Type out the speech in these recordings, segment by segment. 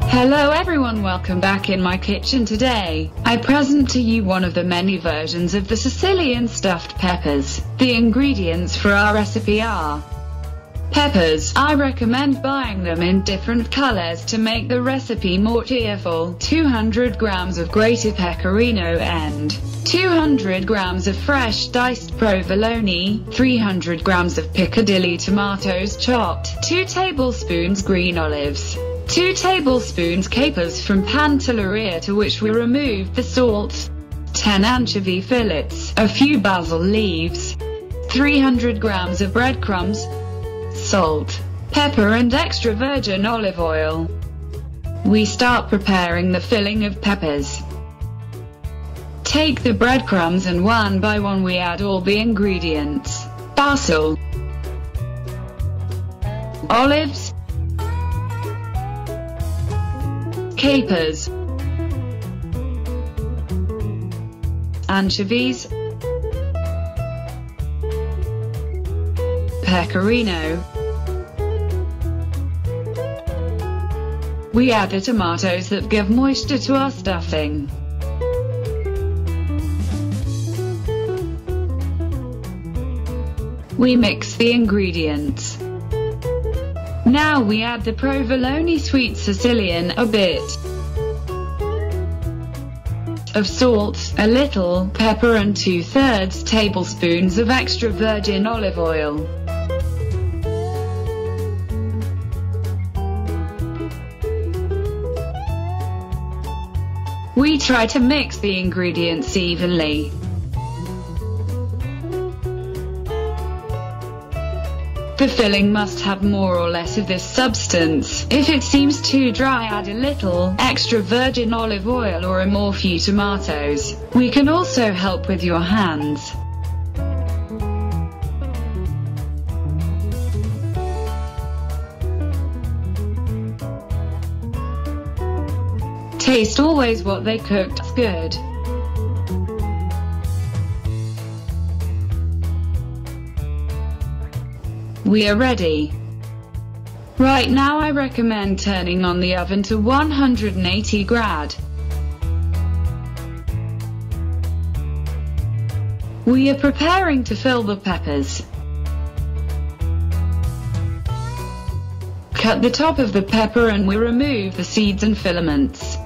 Hello everyone, welcome back in my kitchen. Today, I present to you one of the many versions of the Sicilian stuffed peppers. The ingredients for our recipe are peppers. I recommend buying them in different colors to make the recipe more cheerful. 200 grams of grated pecorino and 200 grams of fresh diced provolone, 300 grams of Piccadilly tomatoes chopped, 2 tablespoons green olives, 2 tablespoons capers from Pantelleria to which we removed the salt, 10 anchovy fillets, a few basil leaves, 300 grams of breadcrumbs, salt, pepper and extra virgin olive oil. We start preparing the filling of peppers. Take the breadcrumbs and one by one we add all the ingredients: basil, olives, capers, anchovies, pecorino. We add the tomatoes that give moisture to our stuffing. We mix the ingredients. Now we add the provolone sweet Sicilian, a bit of salt, a little pepper and 2/3 tablespoons of extra virgin olive oil. We try to mix the ingredients evenly. The filling must have more or less of this substance. If it seems too dry, add a little extra virgin olive oil or a more few tomatoes. We can also help with your hands. Taste always what they cooked. It's good. We are ready. Right now I recommend turning on the oven to 180 grad. We are preparing to fill the peppers. Cut the top of the pepper and we remove the seeds and filaments.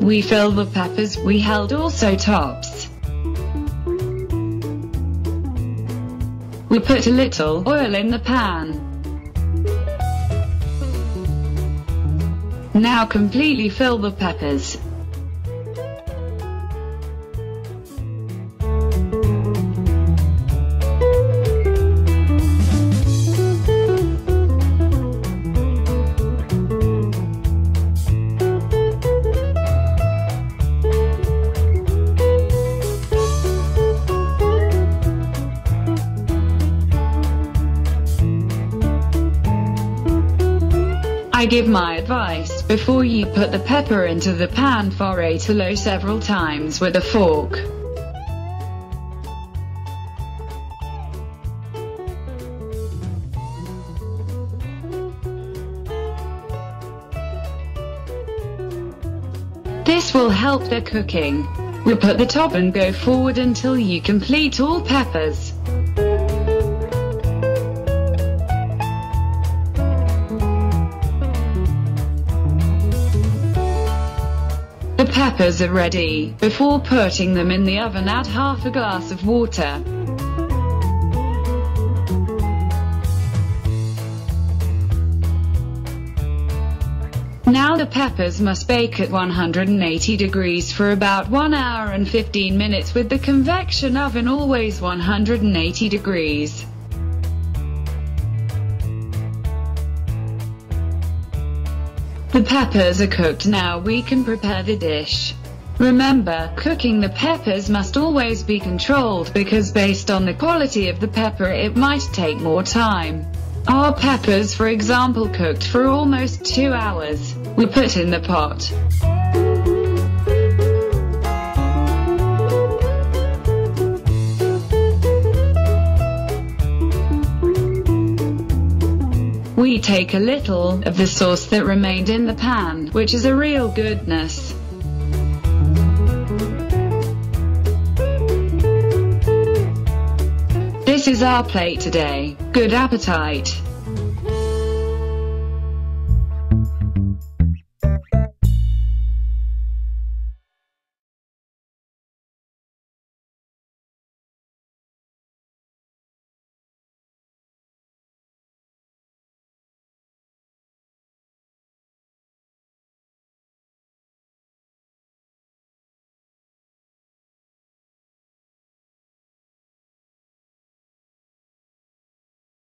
We fill the peppers, we held also tops. We put a little oil in the pan. Now completely fill the peppers. I give my advice: before you put the pepper into the pan, foray to low several times with a fork. This will help the cooking. We put the top and go forward until you complete all peppers. The peppers are ready. Before putting them in the oven, add half a glass of water. Now the peppers must bake at 180 degrees for about 1 hour and 15 minutes with the convection oven always 180 degrees. The peppers are cooked. Now we can prepare the dish. Remember, cooking the peppers must always be controlled because based on the quality of the pepper it might take more time. Our peppers, for example, cooked for almost 2 hours, we put in the pot. We take a little of the sauce that remained in the pan, which is a real goodness. This is our plate today. Good appetite!